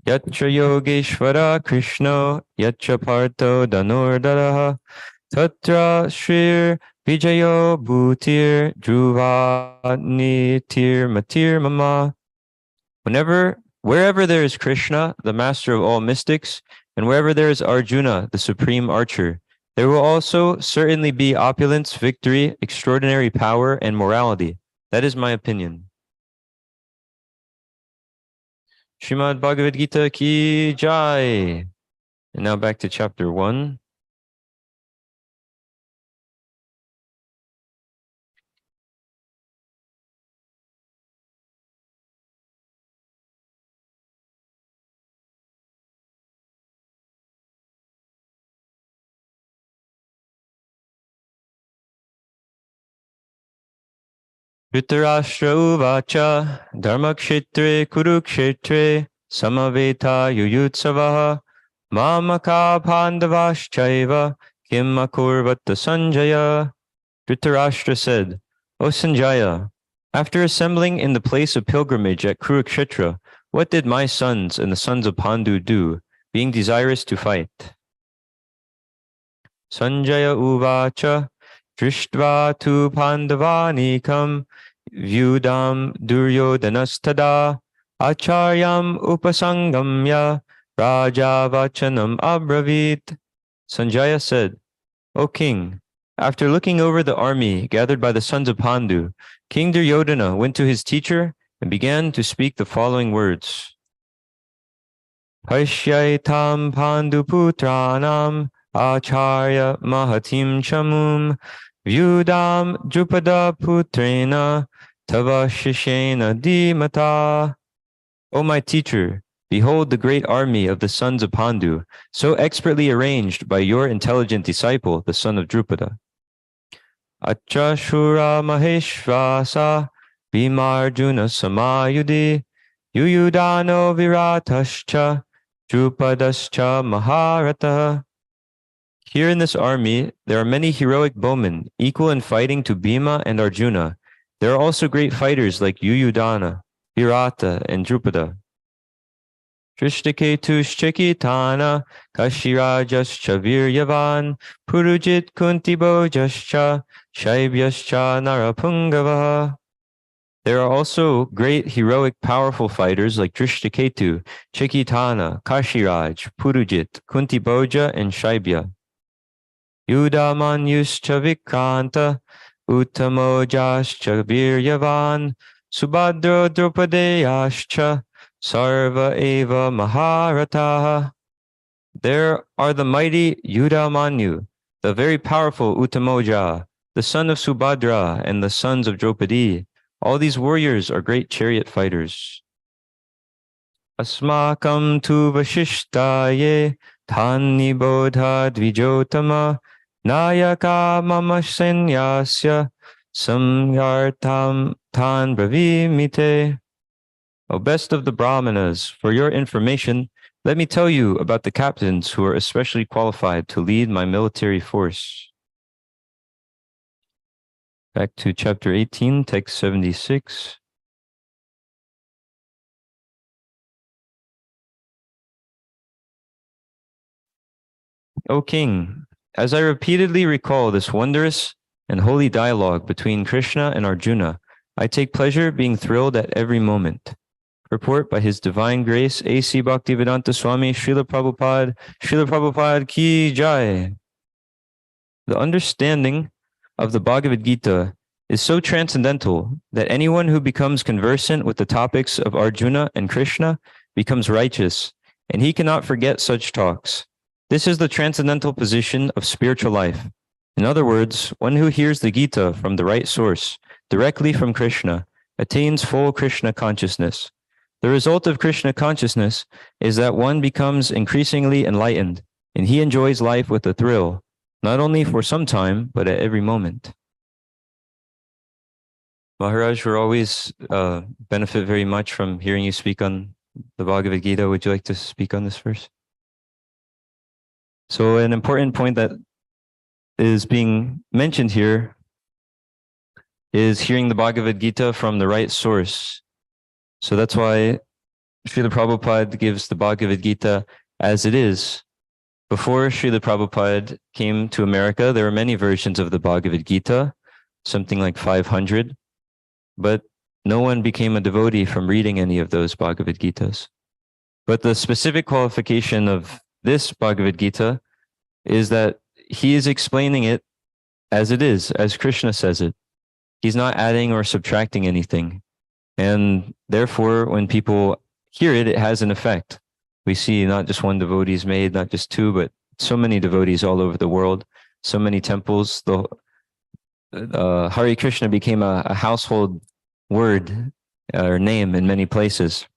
Yatra Yogeshwara Krishna, Yatra Partho Dhanurdaraha, Tatra Shrir Vijayo Bhutir Dhruva Nitir Matir Mama. Wherever there is Krishna, the master of all mystics, and wherever there is Arjuna, the supreme archer, there will also certainly be opulence, victory, extraordinary power, and morality. That is my opinion. Srimad Bhagavad-gita ki jai. And now back to chapter 1. Dhritarashtra uvacha dharmakshetre kurukshetre samaveta yuyutsavaha mamaka pandavaschaiva kim akurvata Sanjaya. Dhritarashtra said, O Sanjaya, after assembling in the place of pilgrimage at Kurukshetra, what did my sons and the sons of Pandu do, being desirous to fight? Sanjaya uvacha drishtva tu pandavanikam vyudam duryodhanastada acharyam upasangamya raja vachanam abravit. Sanjaya said, O king, after looking over the army gathered by the sons of Pandu, King Duryodhana went to his teacher and began to speak the following words. Pashyaitam Panduputranam Acharya Mahatim Chamum Vyudam Drupada Putrena Tava Shishena Dimata. O my teacher, behold the great army of the sons of Pandu, so expertly arranged by your intelligent disciple, the son of Drupada. Acha Shura Maheshvasa Bhimarjuna Samayudi Yuyudano Viratascha Drupadascha Maharata. Here in this army, there are many heroic bowmen, equal in fighting to Bhima and Arjuna. There are also great fighters like Yuyudana, Virata, and Drupada. Trishtaketushchekitana, Kashirajascha Viryavan, Purujit Kuntibojascha, Shaibyascha Narapungava. There are also great, heroic, powerful fighters like Drishtaketu, Chekitana, Kashiraj, Purujit, Kuntiboja, and Shaibya. Yudamanyuscha Vikranta, Uttamojascha Viryavan, Subhadro Drupadeyascha, Sarva Eva Maharataha. There are the mighty Yudamanyu, the very powerful Uttamoja, the son of Subhadra, and the sons of Draupadi. All these warriors are great chariot fighters. Asmakam tu vashishtaye tani bodha dvijotama nayaka mama senyasya samyartam tan bravimite. O best of the Brahmanas, for your information, let me tell you about the captains who are especially qualified to lead my military force. Back to chapter 18, text 76. O king, as I repeatedly recall this wondrous and holy dialogue between Krishna and Arjuna, I take pleasure being thrilled at every moment. Report by His Divine Grace, A.C. Bhaktivedanta Swami Srila Prabhupada Ki Jai. The understanding of the Bhagavad-gita is so transcendental that anyone who becomes conversant with the topics of Arjuna and Krishna becomes righteous, and he cannot forget such talks. This is the transcendental position of spiritual life. In other words, one who hears the Gita from the right source, directly from Krishna, attains full Krishna consciousness. The result of Krishna consciousness is that one becomes increasingly enlightened, and he enjoys life with a thrill, not only for some time, but at every moment. Maharaj, we always benefit very much from hearing you speak on the Bhagavad Gita. Would you like to speak on this first? So an important point that is being mentioned here is hearing the Bhagavad Gita from the right source. So that's why Srila Prabhupada gives the Bhagavad-gita as it is. Before Srila Prabhupada came to America, there were many versions of the Bhagavad-gita, something like 500, but no one became a devotee from reading any of those Bhagavad-gitas. But the specific qualification of this Bhagavad-gita is that he is explaining it as it is, as Krishna says it. He's not adding or subtracting anything. And therefore, when people hear it, it has an effect. We see not just one devotee is made, not just two, but so many devotees all over the world, so many temples. The Hare Krishna became a household word or name in many places.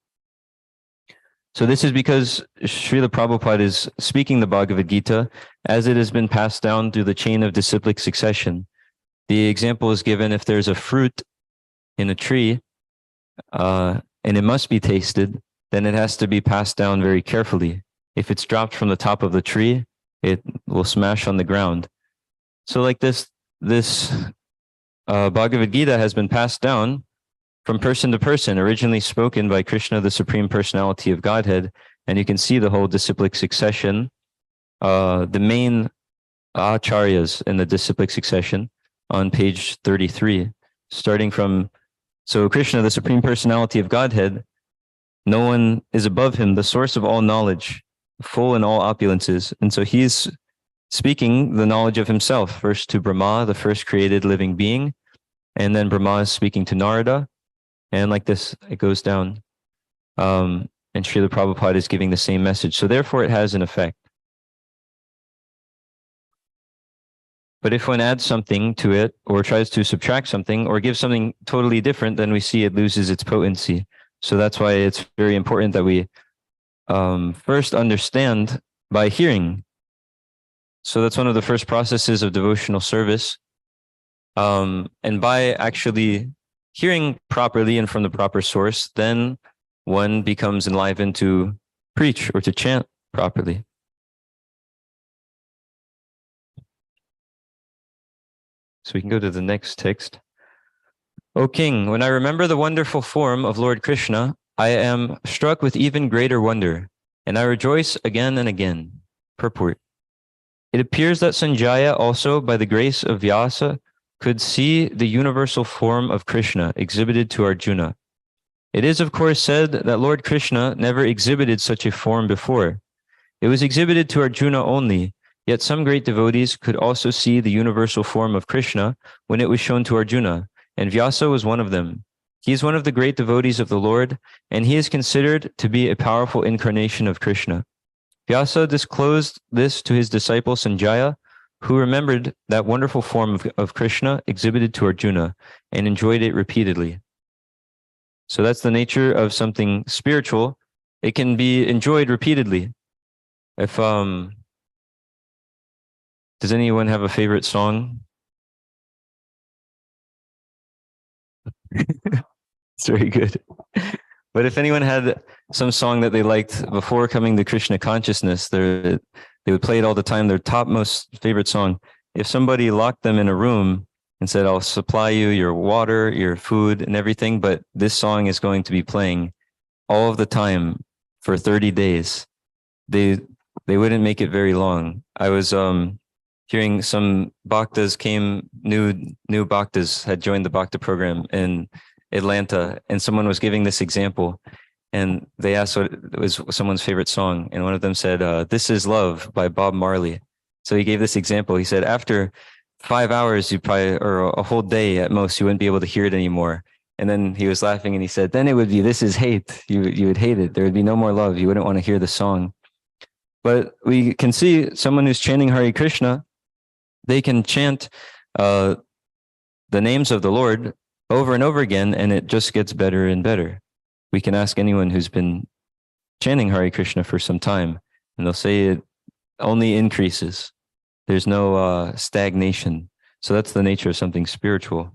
So this is because Srila Prabhupada is speaking the Bhagavad Gita as it has been passed down through the chain of disciplic succession. The example is given if there's a fruit in a tree and it must be tasted, then it has to be passed down very carefully. If it's dropped from the top of the tree, it will smash on the ground. So like this Bhagavad Gita has been passed down from person to person, originally spoken by Krishna, the Supreme Personality of Godhead. And you can see the whole disciplic succession, the main acharyas in the disciplic succession on page 33, starting from, so Krishna, the Supreme Personality of Godhead, no one is above him, the source of all knowledge, full in all opulences. And so he's speaking the knowledge of himself, first to Brahma, the first created living being, and then Brahma is speaking to Narada. And like this, it goes down. And Srila Prabhupada is giving the same message. So therefore, it has an effect. But if one adds something to it, or tries to subtract something, or give something totally different, then we see it loses its potency. So that's why it's very important that we first understand by hearing. So that's one of the first processes of devotional service. And by actually hearing properly and from the proper source, then one becomes enlivened to preach or to chant properly. So we can go to the next text. O King, when I remember the wonderful form of Lord Krishna, I am struck with even greater wonder, and I rejoice again and again. Purport. It appears that Sanjaya also, by the grace of Vyasa, could see the universal form of Krishna exhibited to Arjuna. It is, of course, said that Lord Krishna never exhibited such a form before. It was exhibited to Arjuna only, yet some great devotees could also see the universal form of Krishna when it was shown to Arjuna, and Vyasa was one of them. He is one of the great devotees of the Lord, and he is considered to be a powerful incarnation of Krishna. Vyasa disclosed this to his disciple Sanjaya, who remembered that wonderful form of Krishna exhibited to Arjuna and enjoyed it repeatedly. So that's the nature of something spiritual. It can be enjoyed repeatedly. If does anyone have a favorite song? It's very good. But if anyone had some song that they liked before coming to Krishna consciousness, they would play it all the time, their topmost favorite song. If somebody locked them in a room and said, I'll supply you your water, your food, and everything, but this song is going to be playing all of the time for 30 days, they wouldn't make it very long. I was hearing some bhaktas new bhaktas had joined the bhakta program in Atlanta, and someone was giving this example. And they asked what was someone's favorite song. And one of them said, This Is Love by Bob Marley. So he gave this example. He said, after 5 hours, you probably, or a whole day at most, you wouldn't be able to hear it anymore. And then he was laughing and he said, then it would be, this is hate. You would hate it. There would be no more love. You wouldn't want to hear the song. But we can see someone who's chanting Hare Krishna, they can chant the names of the Lord over and over again, and it just gets better and better. We can ask anyone who's been chanting Hare Krishna for some time, and they'll say it only increases. There's no stagnation. So that's the nature of something spiritual.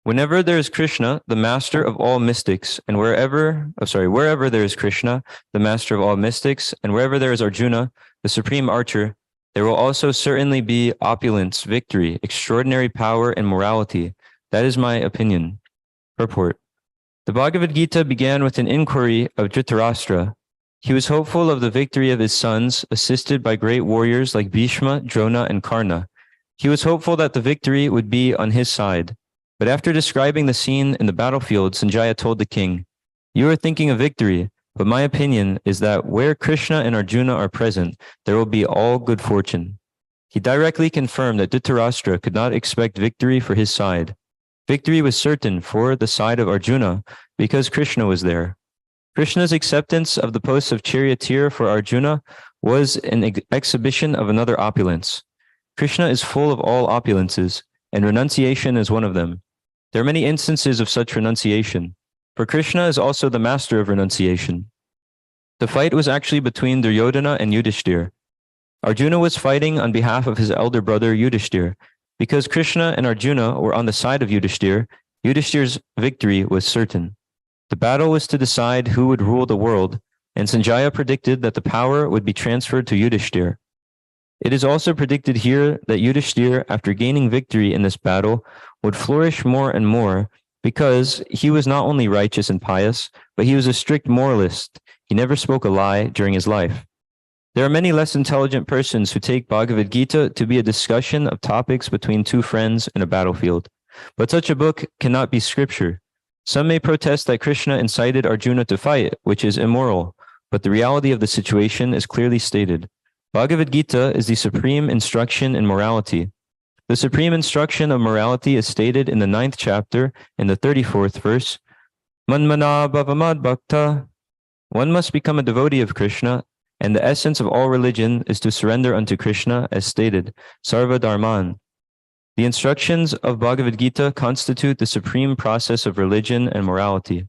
Whenever there is Krishna, the master of all mystics, and wherever there is Krishna, the master of all mystics, and wherever there is Arjuna, the supreme archer, there will also certainly be opulence, victory, extraordinary power, and morality. That is my opinion. Purport. The Bhagavad-gita began with an inquiry of Dhritarashtra. He was hopeful of the victory of his sons, assisted by great warriors like Bhishma, Drona, and Karna. He was hopeful that the victory would be on his side. But after describing the scene in the battlefield, Sanjaya told the king, "You are thinking of victory, but my opinion is that where Krishna and Arjuna are present, there will be all good fortune." He directly confirmed that Dhritarashtra could not expect victory for his side. Victory was certain for the side of Arjuna because Krishna was there. Krishna's acceptance of the post of charioteer for Arjuna was an exhibition of another opulence. Krishna is full of all opulences, and renunciation is one of them. There are many instances of such renunciation, for Krishna is also the master of renunciation. The fight was actually between Duryodhana and Yudhishthir. Arjuna was fighting on behalf of his elder brother Yudhishthir. Because Krishna and Arjuna were on the side of Yudhishthir, Yudhishthir's victory was certain. The battle was to decide who would rule the world, and Sanjaya predicted that the power would be transferred to Yudhishthir. It is also predicted here that Yudhishthir, after gaining victory in this battle, would flourish more and more because he was not only righteous and pious, but he was a strict moralist. He never spoke a lie during his life. There are many less intelligent persons who take Bhagavad-gita to be a discussion of topics between two friends in a battlefield. But such a book cannot be scripture. Some may protest that Krishna incited Arjuna to fight, which is immoral, but the reality of the situation is clearly stated. Bhagavad-gita is the supreme instruction in morality. The supreme instruction of morality is stated in the 9th chapter, in the 34th verse. Manmana bhavamad bhakta. One must become a devotee of Krishna, and the essence of all religion is to surrender unto Krishna, as stated, Sarva Dharman. The instructions of Bhagavad-gita constitute the supreme process of religion and morality.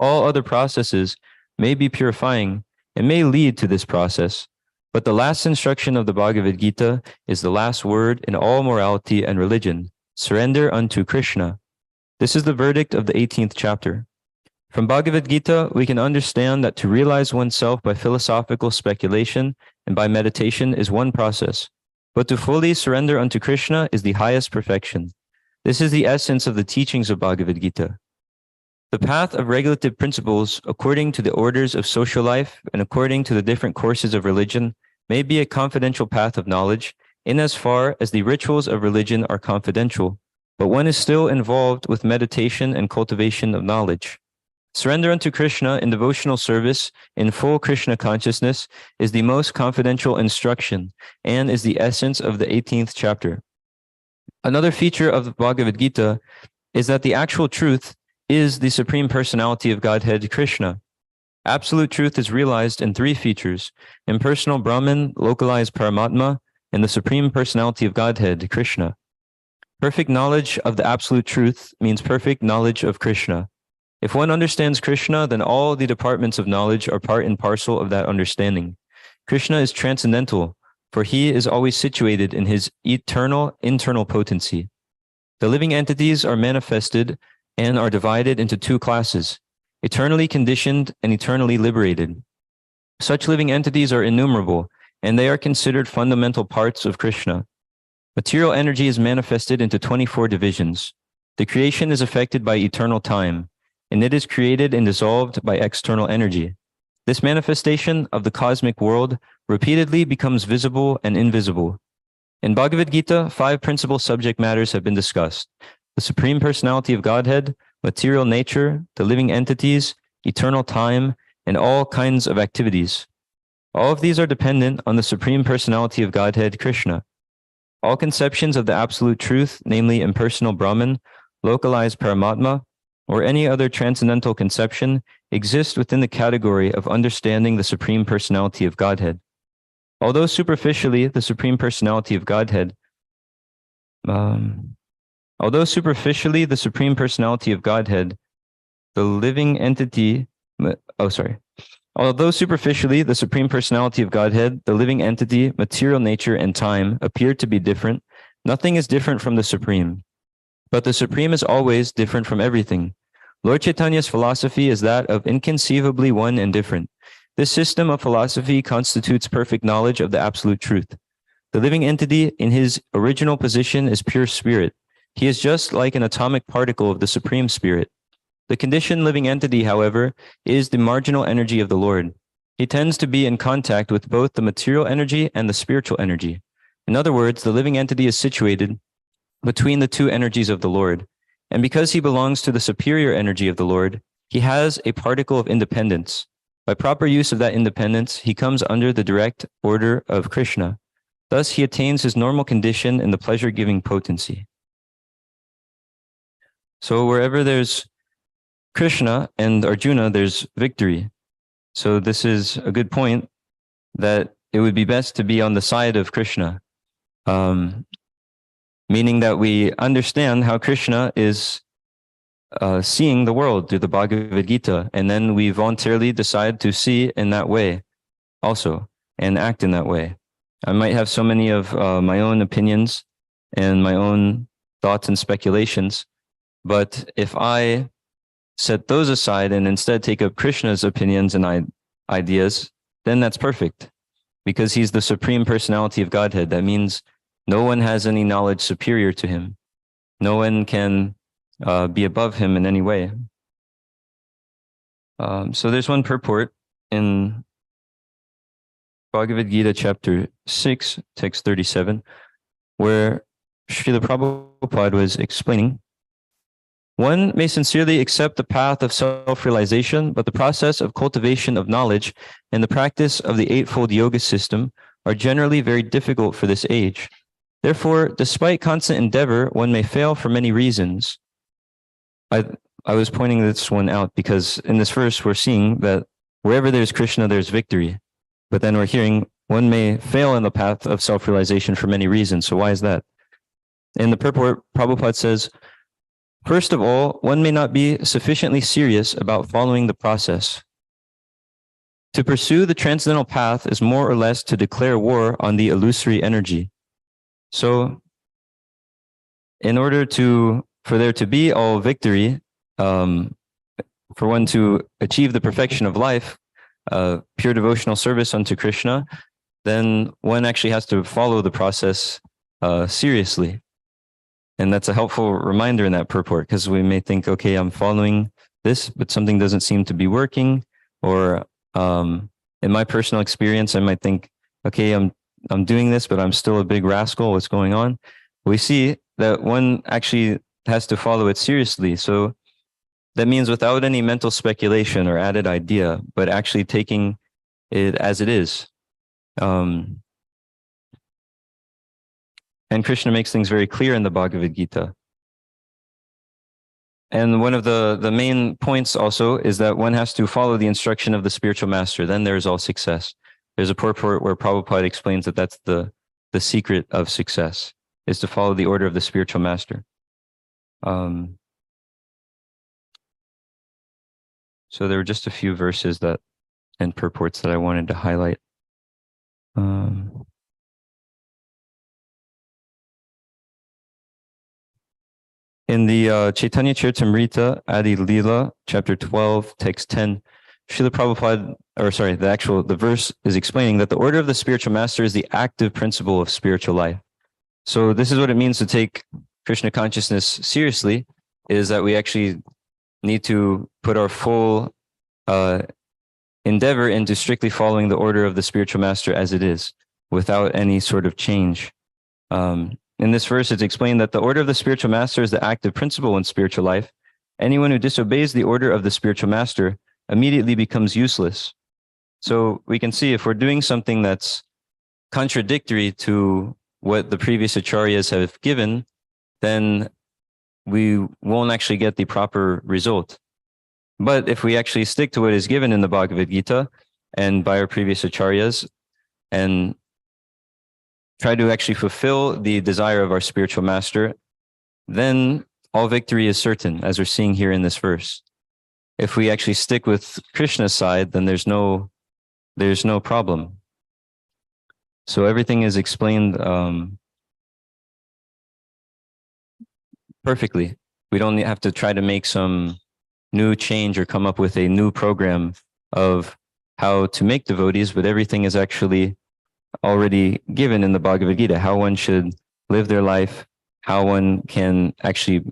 All other processes may be purifying and may lead to this process, but the last instruction of the Bhagavad-gita is the last word in all morality and religion, surrender unto Krishna. This is the verdict of the 18th chapter. From Bhagavad-gita, we can understand that to realize oneself by philosophical speculation and by meditation is one process, but to fully surrender unto Krishna is the highest perfection. This is the essence of the teachings of Bhagavad-gita. The path of regulative principles, according to the orders of social life and according to the different courses of religion, may be a confidential path of knowledge, in as far as the rituals of religion are confidential, but one is still involved with meditation and cultivation of knowledge. Surrender unto Krishna in devotional service in full Krishna consciousness is the most confidential instruction and is the essence of the 18th chapter. Another feature of the Bhagavad-gita is that the actual truth is the Supreme Personality of Godhead, Krishna. Absolute truth is realized in three features: impersonal Brahman, localized Paramatma, and the Supreme Personality of Godhead, Krishna. Perfect knowledge of the absolute truth means perfect knowledge of Krishna. If one understands Krishna, then all the departments of knowledge are part and parcel of that understanding. Krishna is transcendental, for he is always situated in his eternal internal potency. The living entities are manifested and are divided into two classes: eternally conditioned and eternally liberated. Such living entities are innumerable, and they are considered fundamental parts of Krishna. Material energy is manifested into 24 divisions. The creation is affected by eternal time, and it is created and dissolved by external energy. This manifestation of the cosmic world repeatedly becomes visible and invisible. In Bhagavad-gita, 5 principal subject matters have been discussed: the Supreme Personality of Godhead, material nature, the living entities, eternal time, and all kinds of activities. All of these are dependent on the Supreme Personality of Godhead, Krishna. All conceptions of the absolute truth, namely impersonal Brahman, localized Paramatma, or any other transcendental conception, exist within the category of understanding the Supreme Personality of Godhead. Although superficially the Supreme Personality of Godhead, the living entity, Although superficially the Supreme Personality of Godhead, the living entity, material nature, and time appear to be different, nothing is different from the Supreme. But the Supreme is always different from everything. Lord Chaitanya's philosophy is that of inconceivably one and different. This system of philosophy constitutes perfect knowledge of the absolute truth. The living entity in his original position is pure spirit. He is just like an atomic particle of the Supreme Spirit. The conditioned living entity, however, is the marginal energy of the Lord. He tends to be in contact with both the material energy and the spiritual energy. In other words, the living entity is situated between the two energies of the Lord. And because he belongs to the superior energy of the Lord, he has a particle of independence. By proper use of that independence, he comes under the direct order of Krishna. Thus, he attains his normal condition in the pleasure-giving potency. So wherever there's Krishna and Arjuna, there's victory. So this is a good point, that it would be best to be on the side of Krishna, meaning that we understand how Krishna is seeing the world through the Bhagavad-gita, and then we voluntarily decide to see in that way also and act in that way. I might have so many of my own opinions and my own thoughts and speculations, but if I set those aside and instead take up Krishna's opinions and ideas, then that's perfect, because he's the supreme personality of Godhead. That means no one has any knowledge superior to him. No one can be above him in any way. So there's one purport in Bhagavad-gita chapter 6, text 37, where Srila Prabhupada was explaining, one may sincerely accept the path of self-realization, but the process of cultivation of knowledge and the practice of the eightfold yoga system are generally very difficult for this age. Therefore, despite constant endeavor, one may fail for many reasons. I was pointing this one out because in this verse, we're seeing that wherever there's Krishna, there's victory. But then we're hearing one may fail in the path of self-realization for many reasons. So why is that? In the purport, Prabhupada says, first of all, one may not be sufficiently serious about following the process. To pursue the transcendental path is more or less to declare war on the illusory energy. So in order for there to be all victory, for one to achieve the perfection of life, pure devotional service unto Krishna, then one actually has to follow the process seriously. And that's a helpful reminder in that purport, because we may think, okay, I'm following this, but something doesn't seem to be working. Or in my personal experience, I might think, okay, I'm doing this, but I'm still a big rascal. What's going on? We see that one actually has to follow it seriously. So that means without any mental speculation or added idea, but actually taking it as it is. And Krishna makes things very clear in the Bhagavad-gita. And one of the main points also is that one has to follow the instruction of the spiritual master. Then there's all success. There's a purport where Prabhupada explains that that's the secret of success, is to follow the order of the spiritual master. So there were just a few verses and purports that I wanted to highlight. In the Chaitanya Charitamrita Adi Lila, chapter 12, text 10, Srila Prabhupada, the verse is explaining that the order of the spiritual master is the active principle of spiritual life. So this is what it means to take Krishna consciousness seriously, is that we actually need to put our full endeavor into strictly following the order of the spiritual master as it is, without any sort of change. In this verse, it's explained that the order of the spiritual master is the active principle in spiritual life. Anyone who disobeys the order of the spiritual master immediately becomes useless. So we can see if we're doing something that's contradictory to what the previous acharyas have given, then we won't actually get the proper result. But if we actually stick to what is given in the Bhagavad-gita and by our previous acharyas and try to actually fulfill the desire of our spiritual master, then all victory is certain, as we're seeing here in this verse. If we actually stick with Krishna's side, then there's no problem. So everything is explained perfectly. We don't have to try to make some new change or come up with a new program of how to make devotees, but everything is actually already given in the Bhagavad-gita, how one should live their life, how one can actually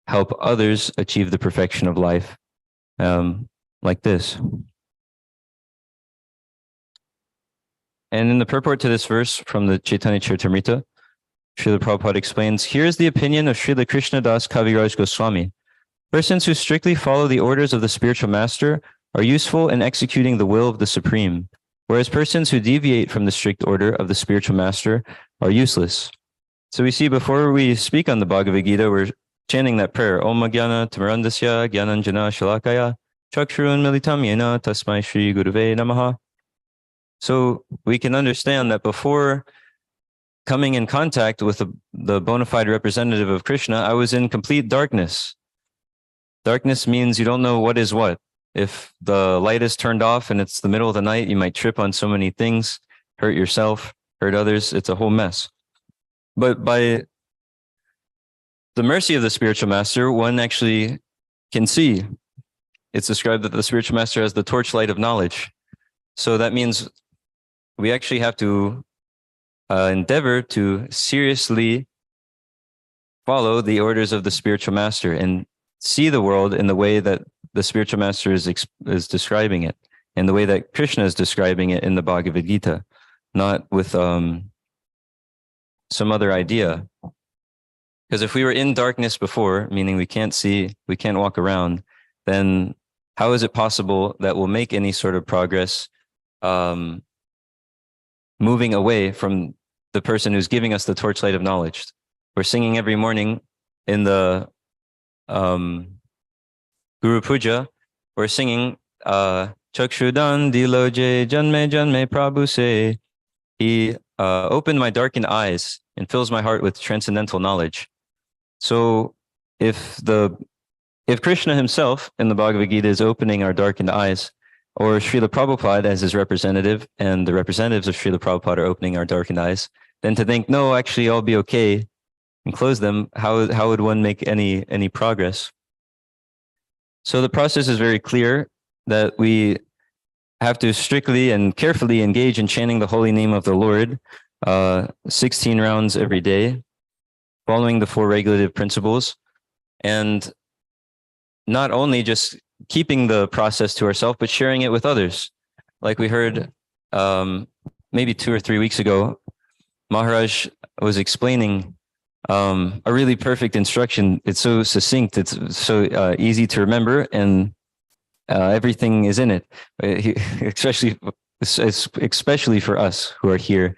help others achieve the perfection of life, like this. And in the purport to this verse from the Chaitanya Charitamrita, Srila Prabhupada explains, here is the opinion of Srila Krishnadas Kaviraj Goswami. Persons who strictly follow the orders of the spiritual master are useful in executing the will of the Supreme, whereas persons who deviate from the strict order of the spiritual master are useless. So we see before we speak on the Bhagavad-gita, we're chanting that prayer, Om Jnana Tamarandasya Jnananjana Shalakaya Chakshurun Militam Yena Tasmai Shri Guruve Namaha. So we can understand that before coming in contact with the bona fide representative of Krishna, I was in complete darkness. Darkness means you don't know what is what. If the light is turned off and it's the middle of the night, you might trip on so many things, hurt yourself, hurt others. It's a whole mess. But by the mercy of the spiritual master, one actually can see. It's described that the spiritual master has the torchlight of knowledge. So that means we actually have to endeavor to seriously follow the orders of the spiritual master and see the world in the way that the spiritual master is describing it, in the way that Krishna is describing it in the Bhagavad-gita, not with some other idea. Because if we were in darkness before, meaning we can't see, we can't walk around, then how is it possible that we'll make any sort of progress moving away from the person who's giving us the torchlight of knowledge? We're singing every morning in the Guru Puja, we're singing Chakshudan Diloje Janme Janme Prabhu Se. He opened my darkened eyes and fills my heart with transcendental knowledge. So if Krishna himself in the Bhagavad Gita is opening our darkened eyes, or Srila Prabhupada as his representative, and the representatives of Srila Prabhupada are opening our darkened eyes, then to think, no, actually I'll be okay, and close them, how would one make any progress? So the process is very clear that we have to strictly and carefully engage in chanting the holy name of the Lord, 16 rounds every day, following the 4 regulative principles, and not only just keeping the process to ourselves, but sharing it with others. Like we heard maybe 2 or 3 weeks ago, Maharaj was explaining a really perfect instruction. It's so succinct, it's so easy to remember, and everything is in it. Especially for us who are here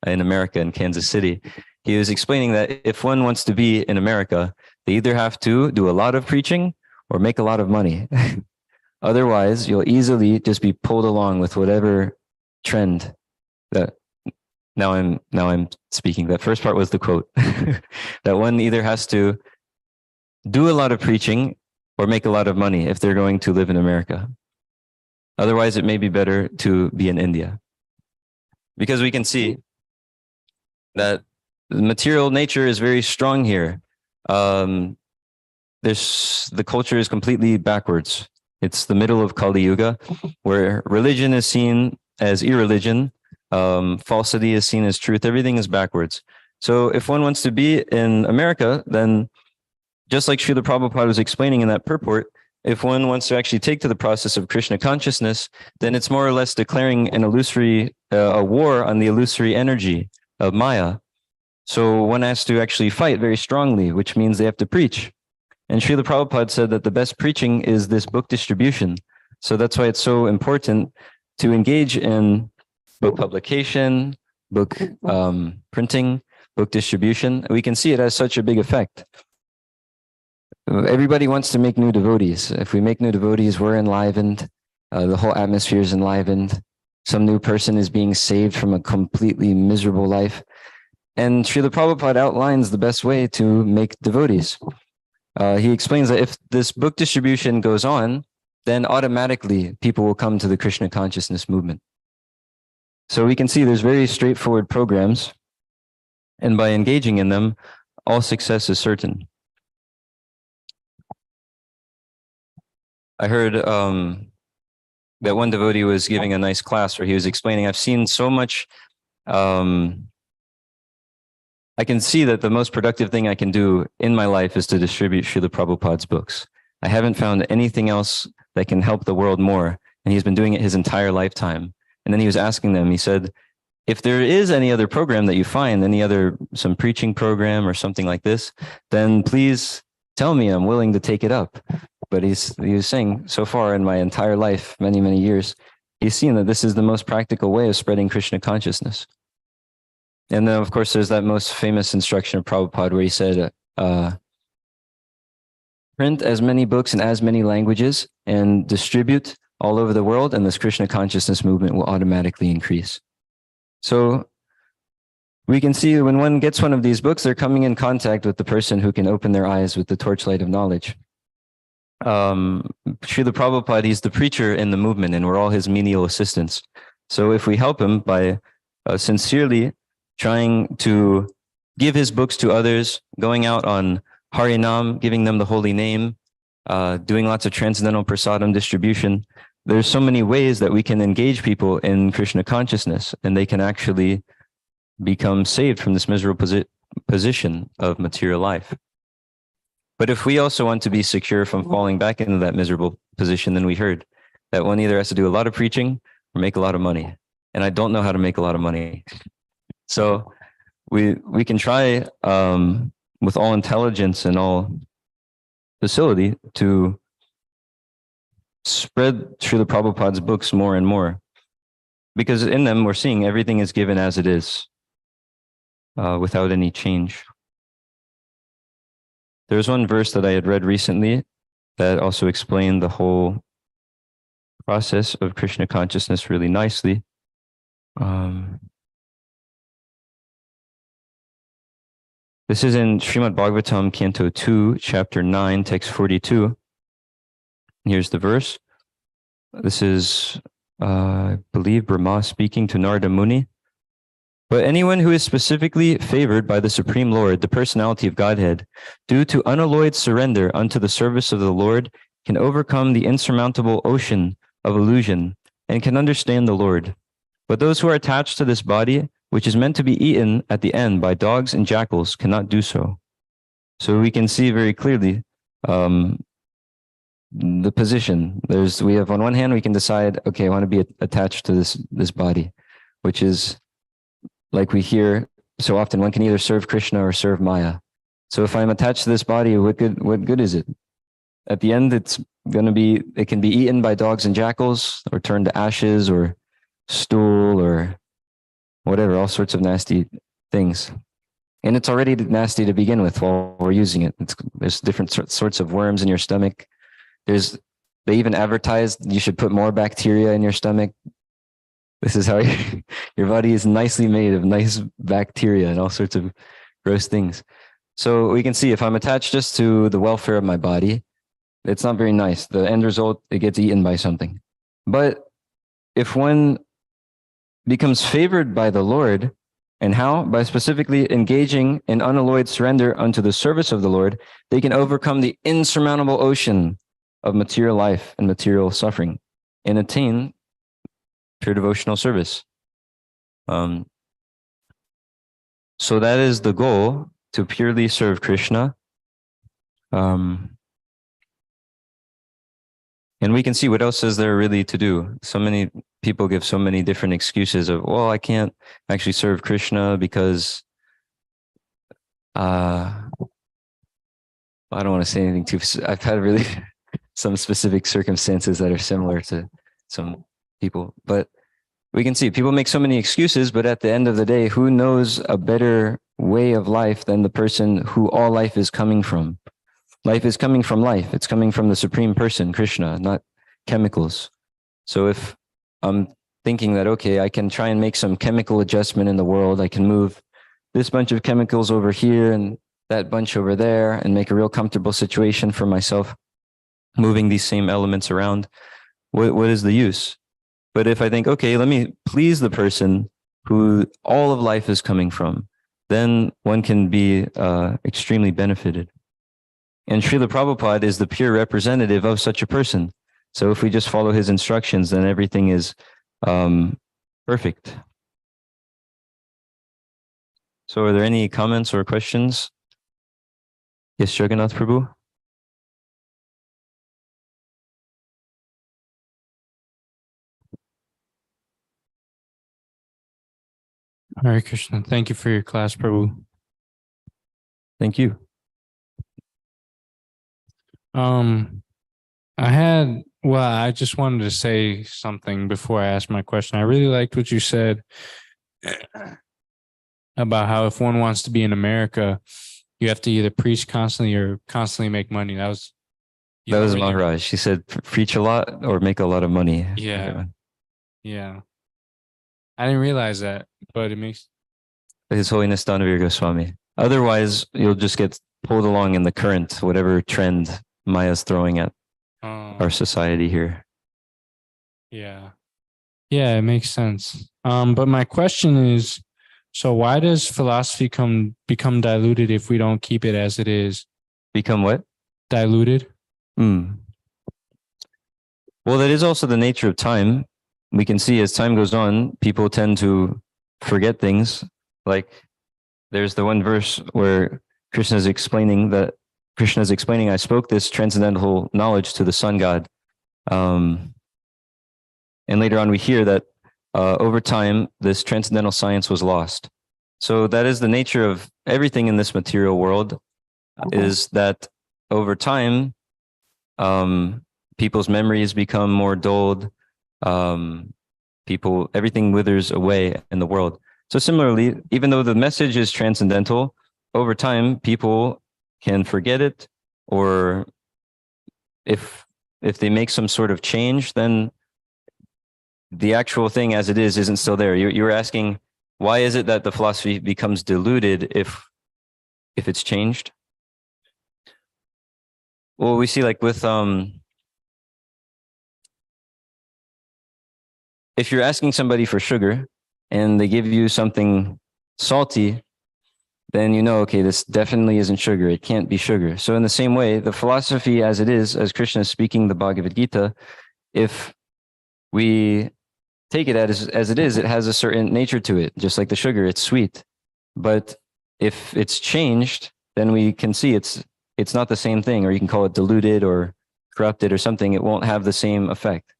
in America, in Kansas City. He was explaining that if one wants to be in America, they either have to do a lot of preaching or make a lot of money. Otherwise, you'll easily just be pulled along with whatever trend that now I'm speaking. That first part was the quote. That one either has to do a lot of preaching or make a lot of money if they're going to live in America. Otherwise, it may be better to be in India. Because we can see that the material nature is very strong here. The culture is completely backwards. It's the middle of Kali Yuga, where religion is seen as irreligion, falsity is seen as truth. Everything is backwards. So if one wants to be in America, then just like Srila Prabhupada was explaining in that purport, if one wants to actually take to the process of Krishna consciousness, then it's more or less declaring an illusory, a war on the illusory energy of Maya. So one has to actually fight very strongly, which means they have to preach. And Srila Prabhupada said that the best preaching is this book distribution. So that's why it's so important to engage in book publication, book printing, book distribution. We can see it has such a big effect. Everybody wants to make new devotees. If we make new devotees, we're enlivened. The whole atmosphere is enlivened. Some new person is being saved from a completely miserable life. And Srila Prabhupada outlines the best way to make devotees. He explains that if this book distribution goes on, then automatically people will come to the Krishna consciousness movement. So we can see there's very straightforward programs, and by engaging in them, all success is certain. I heard that one devotee was giving a nice class where he was explaining, I've seen so much, I can see that the most productive thing I can do in my life is to distribute Srila Prabhupada's books. I haven't found anything else that can help the world more. And he's been doing it his entire lifetime. And then he was asking them, he said, if there is any other program that you find, some preaching program or something like this, then please tell me, I'm willing to take it up. But he was saying, so far in my entire life, many, many years, he's seen that this is the most practical way of spreading Krishna consciousness. And then, of course, there's that most famous instruction of Prabhupada where he said, print as many books in as many languages and distribute all over the world, and this Krishna consciousness movement will automatically increase. So we can see when one gets one of these books, they're coming in contact with the person who can open their eyes with the torchlight of knowledge. Srila Prabhupada, he's the preacher in the movement, and we're all his menial assistants. So if we help him by sincerely trying to give his books to others, going out on Harinam, giving them the holy name, doing lots of transcendental prasadam distribution, there's so many ways that we can engage people in Krishna consciousness, and they can actually become saved from this miserable position of material life. But if we also want to be secure from falling back into that miserable position, then we heard that one either has to do a lot of preaching or make a lot of money. And I don't know how to make a lot of money. So we can try with all intelligence and all facility to spread Srila Prabhupada's books more and more, because in them we're seeing everything is given as it is, without any change. There's one verse that I had read recently that also explained the whole process of Krishna consciousness really nicely. This is in Srimad Bhagavatam, Canto 2, Chapter 9, Text 42. Here's the verse. This is, I believe, Brahma speaking to Narada Muni. But anyone who is specifically favored by the Supreme Lord, the personality of Godhead, due to unalloyed surrender unto the service of the Lord, can overcome the insurmountable ocean of illusion and can understand the Lord. But those who are attached to this body, which is meant to be eaten at the end by dogs and jackals, cannot do so. So we can see very clearly the position. We have on one hand, we can decide, okay, I want to be attached to this body, which is, like we hear so often, one can either serve Krishna or serve Maya. So if I'm attached to this body, what good is it? At the end, it can be eaten by dogs and jackals, or turned to ashes, or stool, or whatever, all sorts of nasty things. And it's already nasty to begin with while we're using it. There's different sorts of worms in your stomach. They even advertised you should put more bacteria in your stomach. This is how your body is nicely made of nice bacteria and all sorts of gross things. So we can see if I'm attached just to the welfare of my body, it's not very nice. The end result, it gets eaten by something. But if one becomes favored by the Lord, and how? By specifically engaging in unalloyed surrender unto the service of the Lord, they can overcome the insurmountable ocean of material life and material suffering and attain pure devotional service. So that is the goal, to purely serve Krishna. And we can see what else is there really to do. So many people give so many different excuses of, well, I can't actually serve Krishna because I don't want to say anything too. I've had really some specific circumstances that are similar to some people, but we can see people make so many excuses, but at the end of the day, who knows a better way of life than the person who all life is coming from? Life is coming from life. It's coming from the Supreme Person, Krishna, not chemicals. So if I'm thinking that, okay, I can try and make some chemical adjustment in the world, I can move this bunch of chemicals over here and that bunch over there and make a real comfortable situation for myself, moving these same elements around, what is the use? But if I think, okay, let me please the person who all of life is coming from, then one can be extremely benefited. And Srila Prabhupada is the pure representative of such a person. So if we just follow his instructions, then everything is perfect. So are there any comments or questions? Yes, Jagannath Prabhu? Hare Krishna. Thank you for your class, Prabhu. Thank you. I just wanted to say something before I ask my question. I really liked what you said about how if one wants to be in America, you have to either preach constantly or constantly make money. That was Maharaj. She said, preach a lot or make a lot of money. Yeah. Yeah. I didn't realize that, but it makes His Holiness Dhanavir Goswami. Otherwise, you'll just get pulled along in the current, whatever trend Maya's throwing at our society here. Yeah. Yeah, it makes sense. But my question is, so why does philosophy become diluted if we don't keep it as it is? Become what? Diluted. Well, that is also the nature of time. We can see as time goes on, people tend to forget things. Like there's the one verse where Krishna is explaining, I spoke this transcendental knowledge to the sun god. And later on, we hear that over time, this transcendental science was lost. So that is the nature of everything in this material world, is that over time, people's memories become more dulled. Everything withers away in the world. So similarly, even though the message is transcendental, over time, people can forget it, or if they make some sort of change, then the actual thing as it is isn't still there. You were asking, why is it that the philosophy becomes diluted if it's changed? Well, we see like with if you're asking somebody for sugar and they give you something salty, then you know, okay, this definitely isn't sugar. It can't be sugar. So in the same way, the philosophy as it is, as Krishna is speaking the Bhagavad-gita, if we take it as it is, it has a certain nature to it, just like the sugar, it's sweet. But if it's changed, then we can see it's not the same thing, or you can call it diluted or corrupted or something. It won't have the same effect.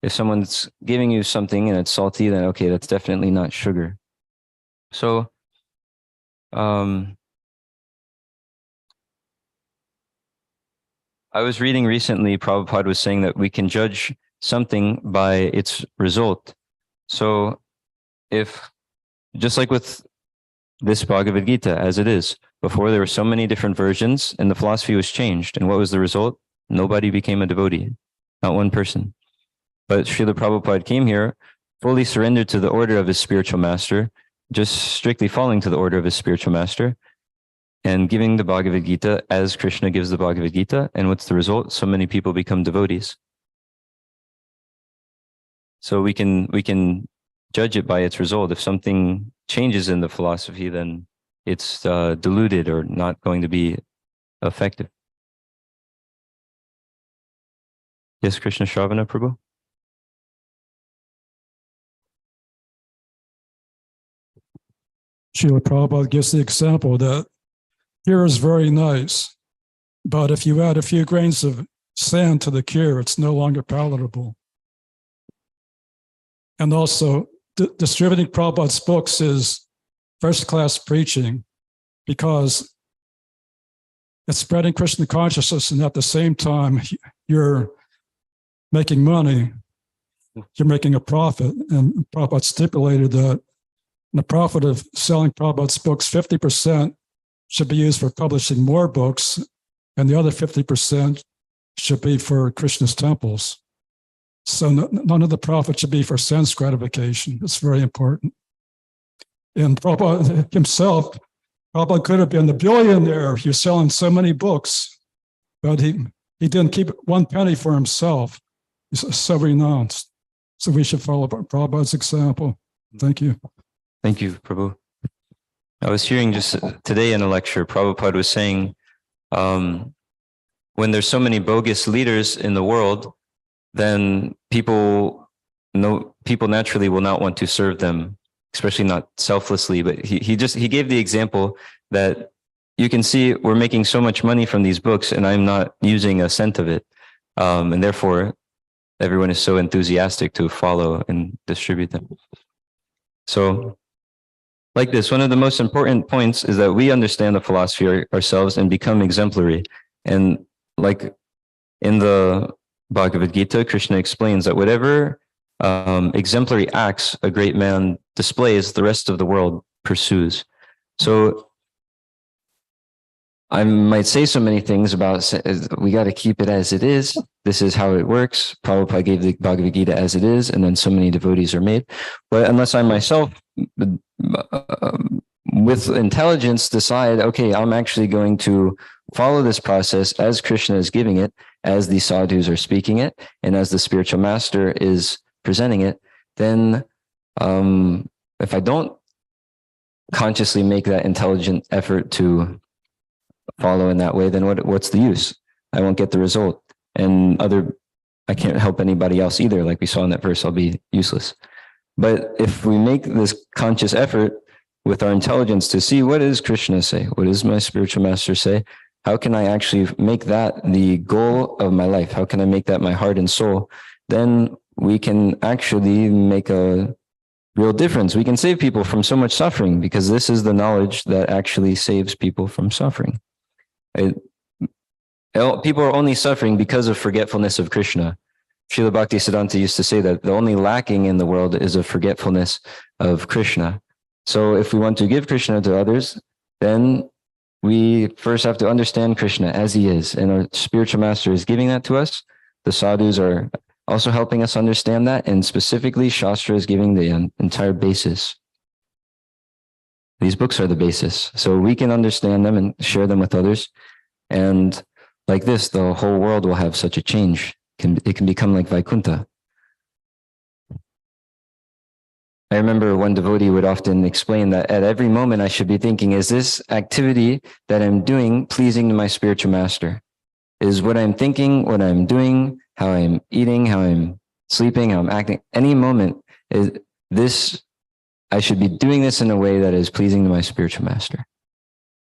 If someone's giving you something and it's salty, then okay, that's definitely not sugar. So, I was reading recently, Prabhupada was saying that we can judge something by its result. So if, just like with this Bhagavad-gita as it is, before there were so many different versions and the philosophy was changed. And what was the result? Nobody became a devotee, not one person. But Srila Prabhupada came here, fully surrendered to the order of his spiritual master, just strictly following to the order of his spiritual master, and giving the Bhagavad-gita as Krishna gives the Bhagavad-gita. And what's the result? So many people become devotees. So we can judge it by its result. If something changes in the philosophy, then it's diluted or not going to be effective. Yes, Krishna Shravana Prabhu? Srila Prabhupada gives the example that cure is very nice, but if you add a few grains of sand to the cure, it's no longer palatable. And also, distributing Prabhupada's books is first-class preaching because it's spreading Krishna consciousness, and at the same time, you're making money, you're making a profit. And Prabhupada stipulated that the profit of selling Prabhupada's books, 50% should be used for publishing more books, and the other 50% should be for Krishna's temples. So none of the profit should be for sense gratification. It's very important. And Prabhupada himself, Prabhupada could have been a billionaire if you're selling so many books, but he didn't keep one penny for himself. He's so renounced. So we should follow Prabhupada's example. Thank you. Thank you, Prabhu. I was hearing just today in a lecture, Prabhupada was saying, when there's so many bogus leaders in the world, then people naturally will not want to serve them, especially not selflessly. But he gave the example that you can see we're making so much money from these books and I'm not using a cent of it. And therefore, everyone is so enthusiastic to follow and distribute them. So, like this, one of the most important points is that we understand the philosophy ourselves and become exemplary. And like in the Bhagavad-gita, Krishna explains that whatever exemplary acts a great man displays, the rest of the world pursues. So I might say so many things about we got to keep it as it is. This is how it works. Prabhupada gave the Bhagavad-gita as it is, and then so many devotees are made. But unless I myself, with intelligence, decide, okay, I'm actually going to follow this process as Krishna is giving it, as the sadhus are speaking it, and as the spiritual master is presenting it, then if I don't consciously make that intelligent effort to follow in that way, then what's the use? I won't get the result. And I can't help anybody else either. Like we saw in that verse, I'll be useless. But if we make this conscious effort with our intelligence to see, what does Krishna say? What does my spiritual master say? How can I actually make that the goal of my life? How can I make that my heart and soul? Then we can actually make a real difference. We can save people from so much suffering, because this is the knowledge that actually saves people from suffering. People are only suffering because of forgetfulness of Krishna. Srila Bhaktisiddhanta used to say that the only lacking in the world is a forgetfulness of Krishna. So if we want to give Krishna to others, then we first have to understand Krishna as he is. And our spiritual master is giving that to us. The sadhus are also helping us understand that. And specifically, Shastra is giving the entire basis. These books are the basis. So we can understand them and share them with others. And like this, the whole world will have such a change. It can become like Vaikuntha. I remember one devotee would often explain that at every moment I should be thinking, is this activity that I'm doing pleasing to my spiritual master? Is what I'm thinking, what I'm doing, how I'm eating, how I'm sleeping, how I'm acting, any moment, is this, I should be doing this in a way that is pleasing to my spiritual master.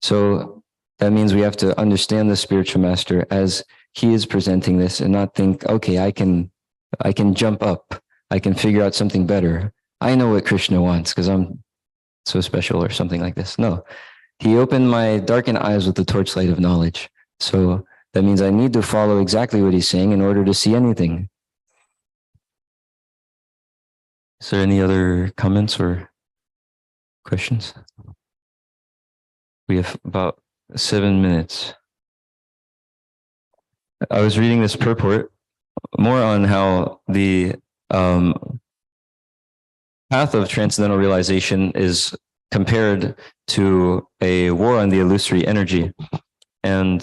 So that means we have to understand the spiritual master as he is presenting this and not think, okay, I can jump up. I can figure out something better. I know what Krishna wants because I'm so special or something like this. No, he opened my darkened eyes with the torchlight of knowledge. So that means I need to follow exactly what he's saying in order to see anything. Is there any other comments or questions? We have about 7 minutes. I was reading this purport more on how the path of transcendental realization is compared to a war on the illusory energy. And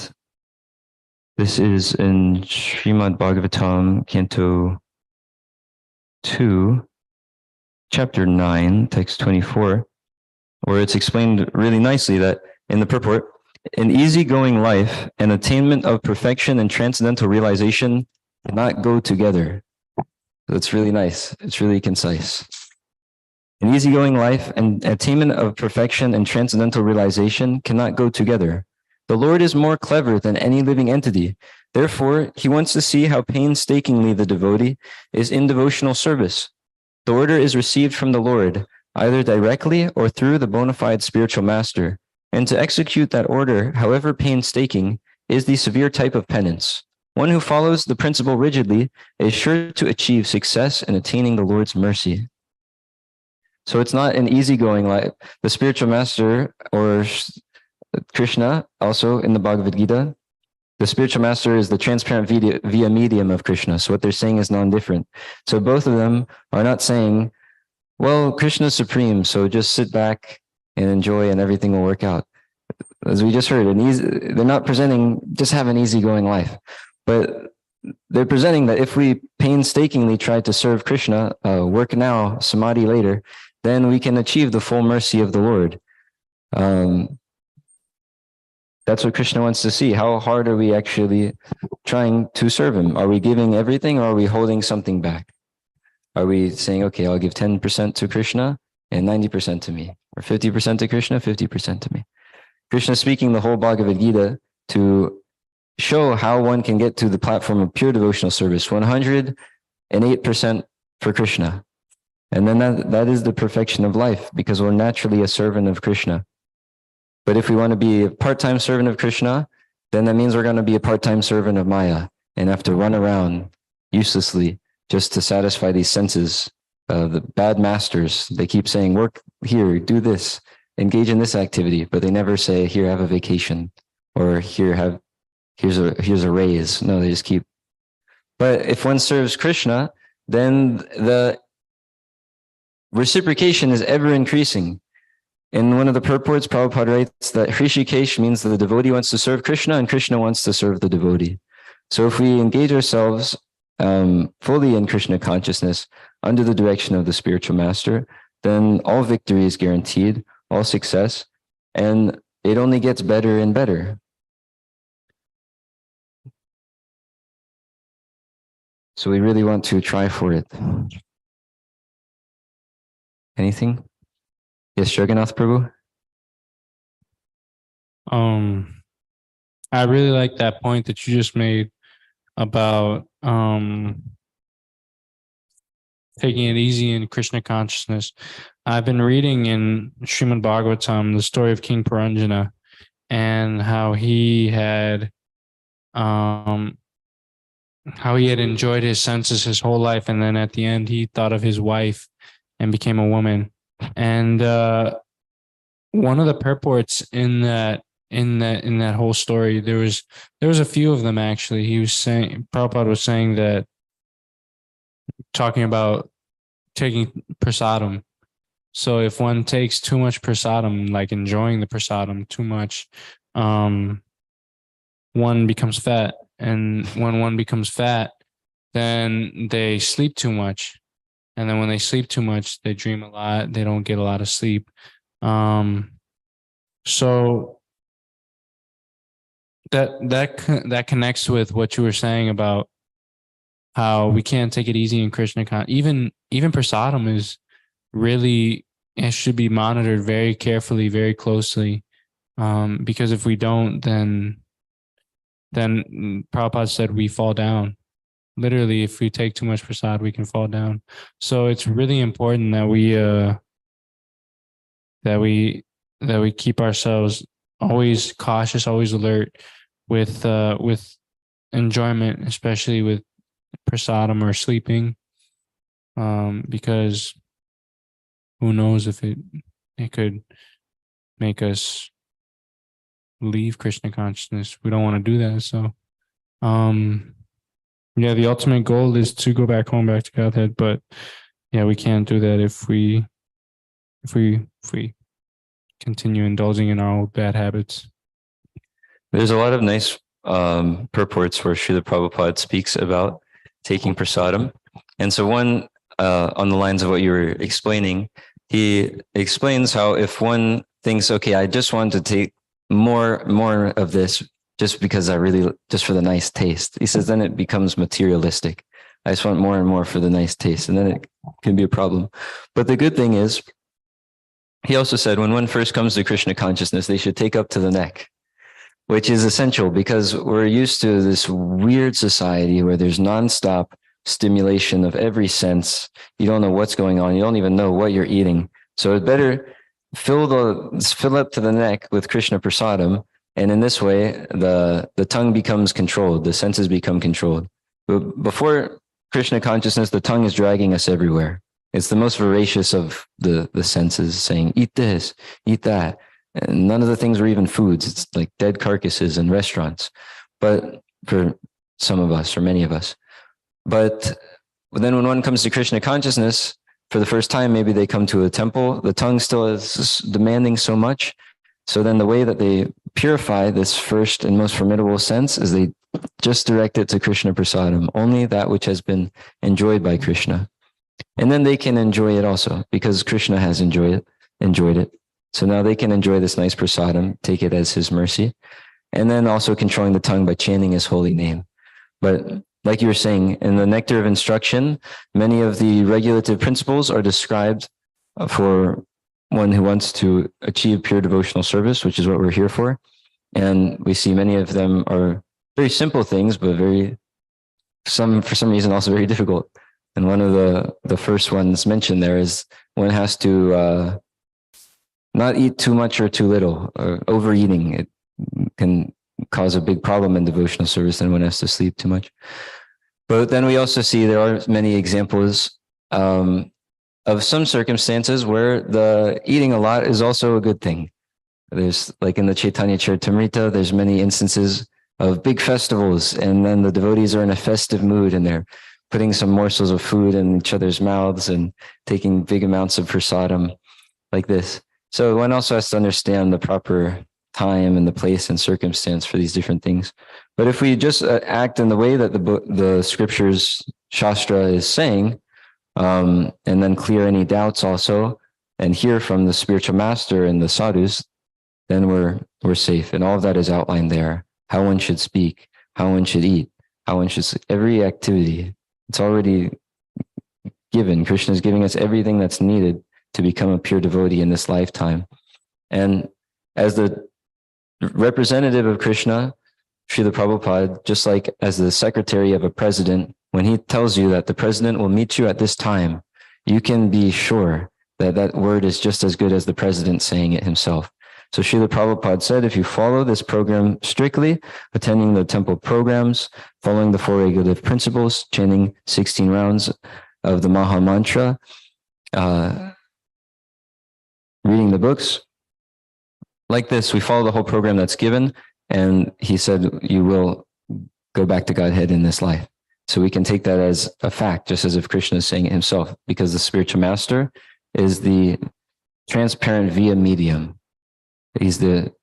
this is in Srimad Bhagavatam, Canto 2, Chapter 9, Text 24, where it's explained really nicely that in the purport, an easygoing life and attainment of perfection and transcendental realization cannot go together. That's really nice. It's really concise. An easygoing life and attainment of perfection and transcendental realization cannot go together. The Lord is more clever than any living entity. Therefore, he wants to see how painstakingly the devotee is in devotional service. The order is received from the Lord, either directly or through the bona fide spiritual master. And to execute that order, however painstaking, is the severe type of penance. One who follows the principle rigidly is sure to achieve success in attaining the Lord's mercy. So it's not an easygoing life. The spiritual master, or Krishna, also in the Bhagavad-gita, the spiritual master is the transparent via medium of Krishna. So what they're saying is non-different. So both of them are not saying, well, Krishna's supreme, so just sit back and enjoy and everything will work out. As we just heard, they're not presenting just have an easygoing life, but they're presenting that if we painstakingly try to serve Krishna, work now, samadhi later, then we can achieve the full mercy of the Lord. That's what Krishna wants to see. How hard are we actually trying to serve him? Are we giving everything or are we holding something back? Are we saying, okay, I'll give 10% to Krishna and 90% to me, or 50% to Krishna, 50% to me? Krishna is speaking the whole Bhagavad-gita to show how one can get to the platform of pure devotional service, 108% for Krishna. And then that is the perfection of life, because we're naturally a servant of Krishna. But if we want to be a part-time servant of Krishna, then that means we're going to be a part-time servant of Maya and have to run around uselessly just to satisfy these senses. The bad masters, they keep saying, work here, do this, engage in this activity, but they never say, here, have a vacation, or here's a raise. No, they just keep. But if one serves Krishna, then the reciprocation is ever increasing. In one of the purports, Prabhupada writes that Hrishikesh means that the devotee wants to serve Krishna and Krishna wants to serve the devotee. So if we engage ourselves fully in Krishna consciousness under the direction of the spiritual master, then all victory is guaranteed, all success, and it only gets better and better. So we really want to try for it. Anything? Yes, Jagannath Prabhu? I really like that point that you just made about taking it easy in Krishna consciousness. I've been reading in Srimad Bhagavatam the story of King Puranjana and how he had enjoyed his senses his whole life, and then at the end he thought of his wife and became a woman. And one of the purports in that whole story, there was a few of them actually. Prabhupada was saying that, talking about taking prasadam. So if one takes too much prasadam, like enjoying the prasadam too much, one becomes fat. And when one becomes fat, then they sleep too much. And then when they sleep too much, they dream a lot. They don't get a lot of sleep. So that connects with what you were saying about how we can't take it easy in Krishna. Even prasadam is really, it should be monitored very carefully, very closely. Because if we don't, then Prabhupada said we fall down. Literally, if we take too much prasad, we can fall down. So it's really important that we keep ourselves always cautious, always alert with enjoyment, especially with prasadam or sleeping, because who knows if it could make us leave Krishna consciousness. We don't want to do that. So, yeah, the ultimate goal is to go back home, back to Godhead. But yeah, we can't do that if we continue indulging in our old bad habits. There's a lot of nice purports where Srila Prabhupada speaks about taking prasadam. And so one, on the lines of what you were explaining, he explains how if one thinks, okay, I just want to take more of this just because just for the nice taste. He says, then it becomes materialistic. I just want more and more for the nice taste. And then it can be a problem. But the good thing is, he also said, when one first comes to Krishna consciousness, they should take up to the neck, which is essential because we're used to this weird society where there's nonstop stimulation of every sense. You don't know what's going on. You don't even know what you're eating. So it's better fill up to the neck with Krishna prasadam. And in this way, the tongue becomes controlled. The senses become controlled. But before Krishna consciousness, the tongue is dragging us everywhere. It's the most voracious of the senses, saying, eat this, eat that. And none of the things were even foods. It's like dead carcasses in restaurants. But for some of us, or many of us. But then when one comes to Krishna consciousness, for the first time, maybe they come to a temple, the tongue still is demanding so much. So then the way that they purify this first and most formidable sense is they just direct it to Krishna prasadam, only that which has been enjoyed by Krishna. And then they can enjoy it also because Krishna has enjoyed it. So now they can enjoy this nice prasadam, take it as his mercy, and then also controlling the tongue by chanting his holy name. But like you were saying, in the Nectar of Instruction, many of the regulative principles are described for one who wants to achieve pure devotional service, which is what we're here for. And we see many of them are very simple things, but for some reason also very difficult. And one of the first ones mentioned there is one has to not eat too much or too little, or overeating. It can cause a big problem in devotional service, and one has to sleep too much. But then we also see there are many examples of some circumstances where the eating a lot is also a good thing. There's like in the Chaitanya Charitamrita, there's many instances of big festivals, and then the devotees are in a festive mood and they're putting some morsels of food in each other's mouths and taking big amounts of prasadam like this. So one also has to understand the proper time and the place and circumstance for these different things. But if we just act in the way that the scriptures, Shastra is saying, and then clear any doubts also, and hear from the spiritual master and the sadhus, then we're safe. And all of that is outlined there. How one should speak, how one should eat, how one should every activity. It's already given. Krishna is giving us everything that's needed to become a pure devotee in this lifetime. And as the representative of Krishna, Srila Prabhupada, just like as the secretary of a president, when he tells you that the president will meet you at this time, you can be sure that that word is just as good as the president saying it himself. So Srila Prabhupada said, if you follow this program strictly, attending the temple programs, following the 4 regulative principles, chanting 16 rounds of the Maha Mantra, reading the books, like this, we follow the whole program that's given, and he said, you will go back to Godhead in this life. So we can take that as a fact, just as if Krishna is saying it himself, because the spiritual master is the transparent via medium. He's the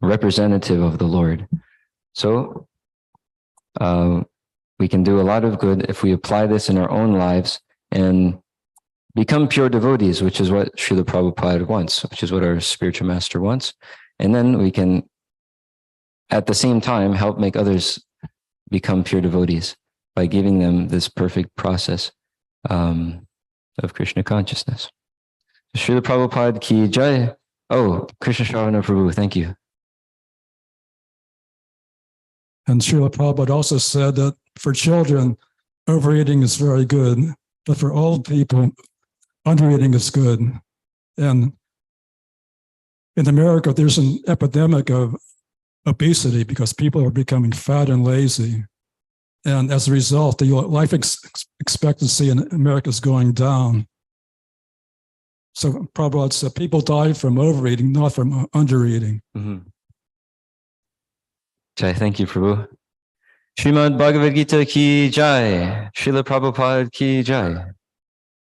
representative of the Lord. So we can do a lot of good if we apply this in our own lives and become pure devotees, which is what Srila Prabhupada wants, which is what our spiritual master wants. And then we can, at the same time, help make others become pure devotees by giving them this perfect process of Krishna consciousness. Srila Prabhupada ki jai. Oh, Krishna Shravana Prabhu, thank you. And Srila Prabhupada also said that for children, overeating is very good, but for old people, undereating is good. And in America, there's an epidemic of obesity because people are becoming fat and lazy. And as a result, the life expectancy in America is going down. So Prabhupada said people die from overeating, not from undereating. Mm-hmm. Jai, thank you, Prabhu. Srimad Bhagavad-gita ki jai. Srila Prabhupada ki jai.